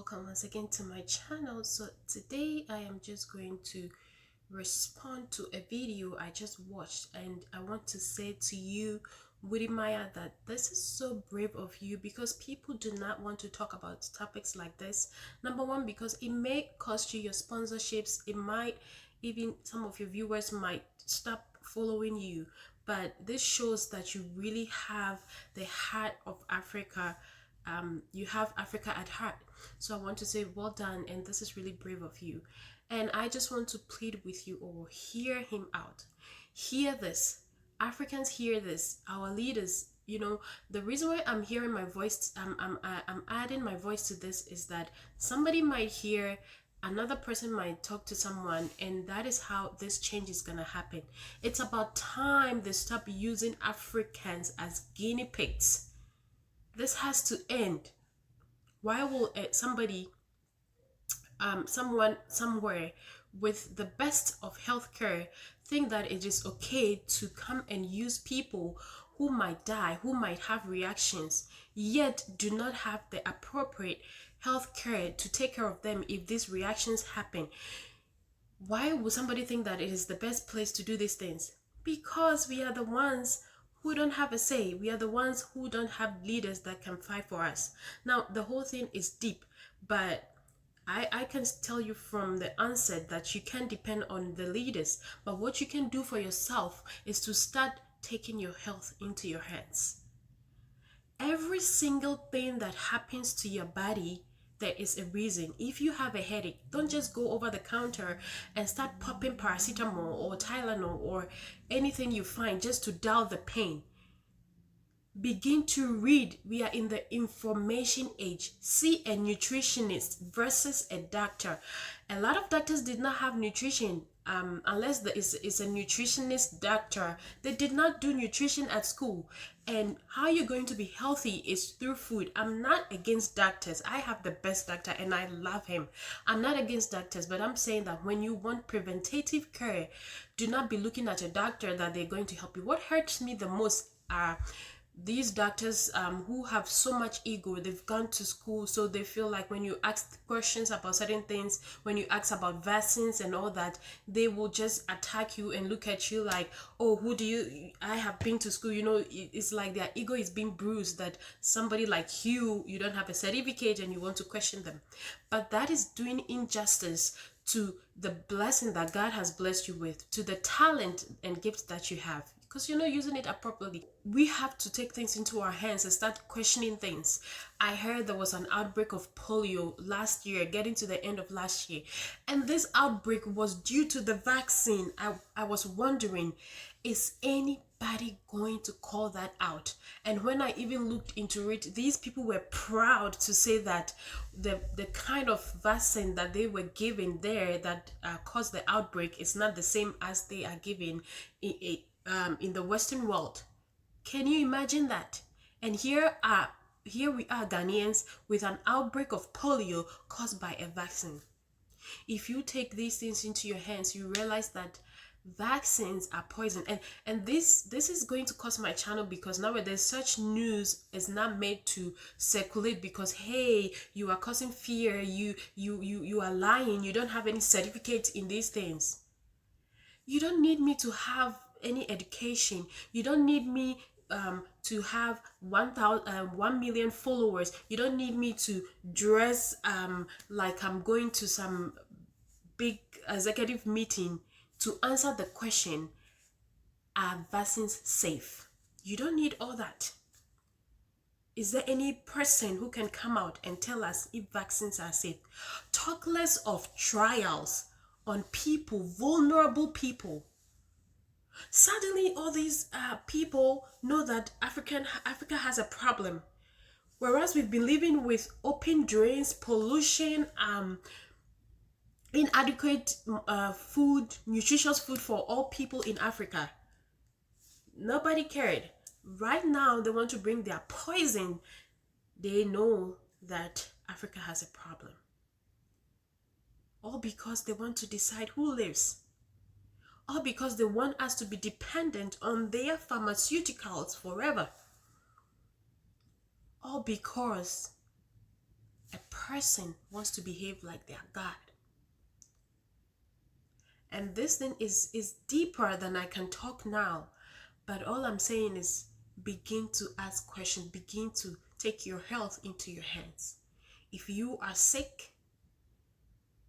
welcome once again to my channel. So today I am just going to respond to a video I just watched, and I want to say to you, WODE MAYA, that this is so brave of you, because people do not want to talk about topics like this. Number one, because it may cost you your sponsorships. It might even, some of your viewers might stop following you, but this shows that you really have the heart of Africa. You have Africa at heart. So I want to say well done, and this is really brave of you. And I just want to plead with you all, hear him out. Hear this. Africans, hear this. Our leaders, the reason why I'm hearing my voice, I'm adding my voice to this, is that somebody might hear, another person might talk to someone, and that is how this change is going to happen. It's about time they stop using Africans as guinea pigs. This has to end. Why will someone somewhere with the best of healthcare think that it is okay to come and use people who might die, who might have reactions, yet do not have the appropriate healthcare to take care of them if these reactions happen? Why would somebody think that it is the best place to do these things? Because we are the ones who don't have a say. We are the ones who don't have leaders that can fight for us. Now, the whole thing is deep, but I can tell you from the onset that you can't depend on the leaders. But what you can do for yourself is to start taking your health into your hands. Every single thing that happens to your body, there is a reason. If you have a headache, don't just go over the counter and start popping paracetamol or Tylenol or anything you find just to dull the pain. Begin to read. We are in the information age. See a nutritionist versus a doctor. A lot of doctors did not have nutrition, unless there is a nutritionist doctor. They did not do nutrition at school. And how you're going to be healthy is through food. I'm not against doctors. I have the best doctor and I love him. I'm not against doctors, but I'm saying that when you want preventative care, do not be looking at a doctor that they're going to help you. What hurts me the most are these doctors who have so much ego. They've gone to school, so they feel like when you ask questions about certain things, when you ask about vaccines and all that, they will just attack you and look at you like, oh, who do you, I have been to school. It's like their ego is being bruised, that somebody like you don't have a certificate and you want to question them. But that is doing injustice to the blessing that God has blessed you with, to the talent and gifts that you have, because you're not using it appropriately. We have to take things into our hands and start questioning things. I heard there was an outbreak of polio last year, getting to the end of last year, and this outbreak was due to the vaccine. I was wondering, is anybody going to call that out? And when I even looked into it, these people were proud to say that the kind of vaccine that they were given there that caused the outbreak is not the same as they are given in the Western world. Can you imagine that? And here we are, Ghanaians, with an outbreak of polio caused by a vaccine. If you take these things into your hands, you realize that vaccines are poison. And this is going to cost my channel, because nowadays such news is not made to circulate, because hey, you are causing fear, you are lying, you don't have any certificate in these things. You don't need me to have any education. You don't need me to have 1 million followers. You don't need me to dress like I'm going to some big executive meeting to answer the question, are vaccines safe? You don't need all that. Is there any person who can come out and tell us if vaccines are safe? Talk less of trials on people, vulnerable people. Suddenly, all these people know that Africa has a problem, whereas we've been living with open drains, pollution, inadequate food, nutritious food for all people in Africa. Nobody cared. Right now, they want to bring their poison. They know that Africa has a problem. All because they want to decide who lives. All because they want us to be dependent on their pharmaceuticals forever. All because a person wants to behave like their God. And this thing is deeper than I can talk now. But all I'm saying is begin to ask questions, begin to take your health into your hands. If you are sick,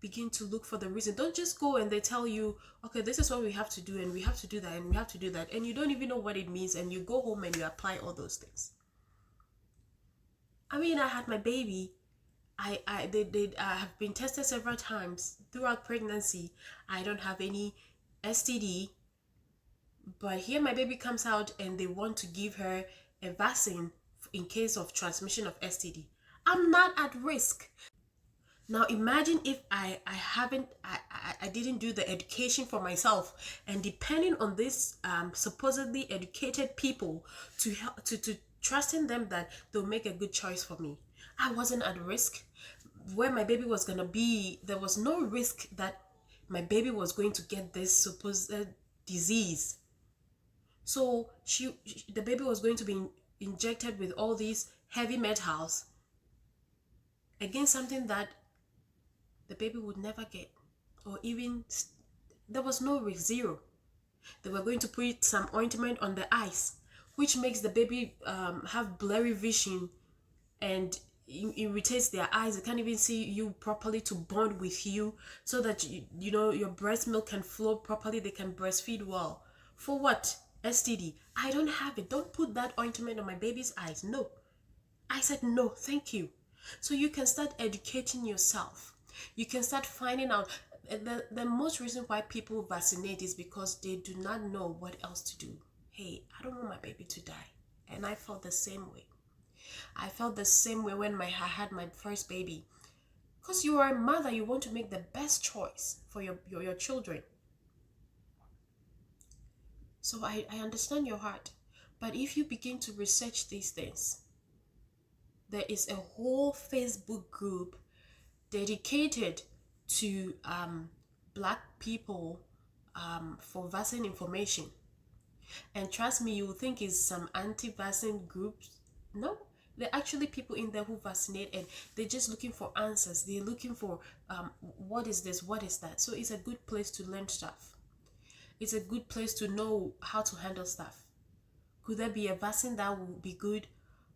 begin to look for the reason. Don't just go and they tell you, okay, this is what we have to do, and we have to do that, and we have to do that, and you don't even know what it means, and you go home and you apply all those things. I mean, I had my baby. I have been tested several times throughout pregnancy. I don't have any STD, but here my baby comes out and they want to give her a vaccine in case of transmission of STD. I'm not at risk. Now imagine if I didn't do the education for myself, and depending on this supposedly educated people to help to trusting them that they'll make a good choice for me. I wasn't at risk. Where my baby was gonna be, there was no risk that my baby was going to get this supposed disease. So the baby was going to be injected with all these heavy metals against something that the baby would never get, or even there was no risk, zero. They were going to put some ointment on the eyes, which makes the baby have blurry vision, and irritates their eyes. They can't even see you properly to bond with you, so that you know your breast milk can flow properly. They can breastfeed well. For what? STD. I don't have it. Don't put that ointment on my baby's eyes. No. I said no, thank you. So you can start educating yourself. You can start finding out. The most reason why people vaccinate is because they do not know what else to do. Hey, I don't want my baby to die. And I felt the same way. I felt the same way when I had my first baby. Because you are a mother, you want to make the best choice for your children. So I understand your heart. But if you begin to research these things, there is a whole Facebook group dedicated to black people for vaccine information. And trust me, you will think it's some anti-vaccine groups. No, they're actually people in there who vaccinate, and they're just looking for answers. They're looking for what is this, what is that. So it's a good place to learn stuff. It's a good place to know how to handle stuff. Could there be a vaccine that would be good?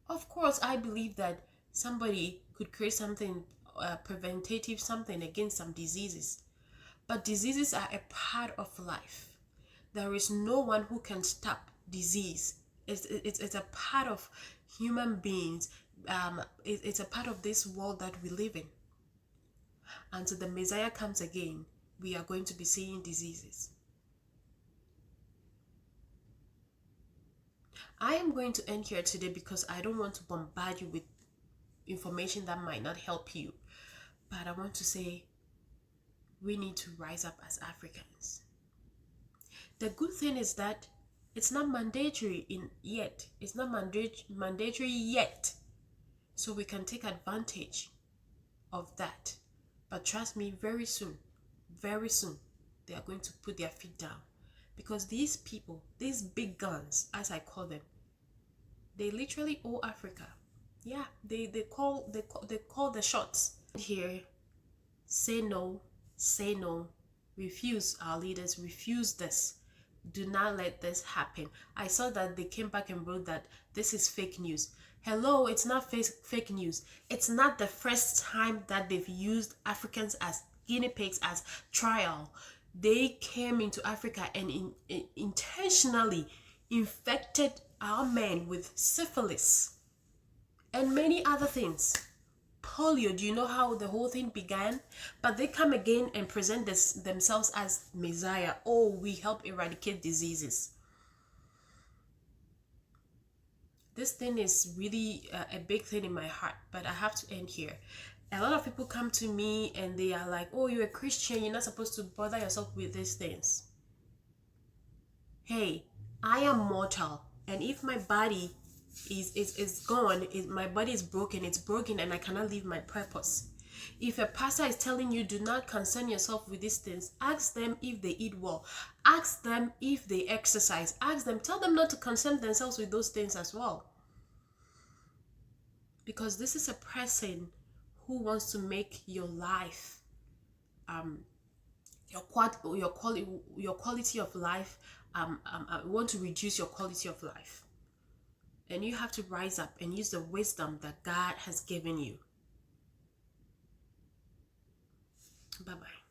Of course, I believe that somebody could create something preventative, something against some diseases. But diseases are a part of life. There is no one who can stop disease. It's a part of human beings. It's a part of this world that we live in. Until the Messiah comes again, we are going to be seeing diseases. I am going to end here today because I don't want to bombard you with information that might not help you. But I want to say we need to rise up as Africans. The good thing is that it's not mandatory yet. It's not mandatory yet. So we can take advantage of that. But trust me, very soon, they are going to put their feet down. Because these people, these big guns, as I call them, they literally owe Africa. Yeah, they call the shots. Here, say no, refuse. Our leaders refuse this. Do not let this happen. I saw that they came back and wrote that this is fake news. Hello, it's not fake news. It's not the first time that they've used Africans as guinea pigs as trial. They came into Africa and intentionally infected our men with syphilis and many other things. Polio, do you know how the whole thing began? But they come again and present themselves as Messiah. Oh, we help eradicate diseases. This thing is really a big thing in my heart, but I have to end here. A lot of people come to me and they are like, oh, you're a Christian, you're not supposed to bother yourself with these things. Hey, I am mortal, and if my body is gone, my body is broken, it's broken, and I cannot live my purpose. If a pastor is telling you do not concern yourself with these things, ask them if they eat well, ask them if they exercise, ask them, tell them not to concern themselves with those things as well. Because this is a person who wants to make your life, your quality of life, want to reduce your quality of life. And you have to rise up and use the wisdom that God has given you. Bye bye.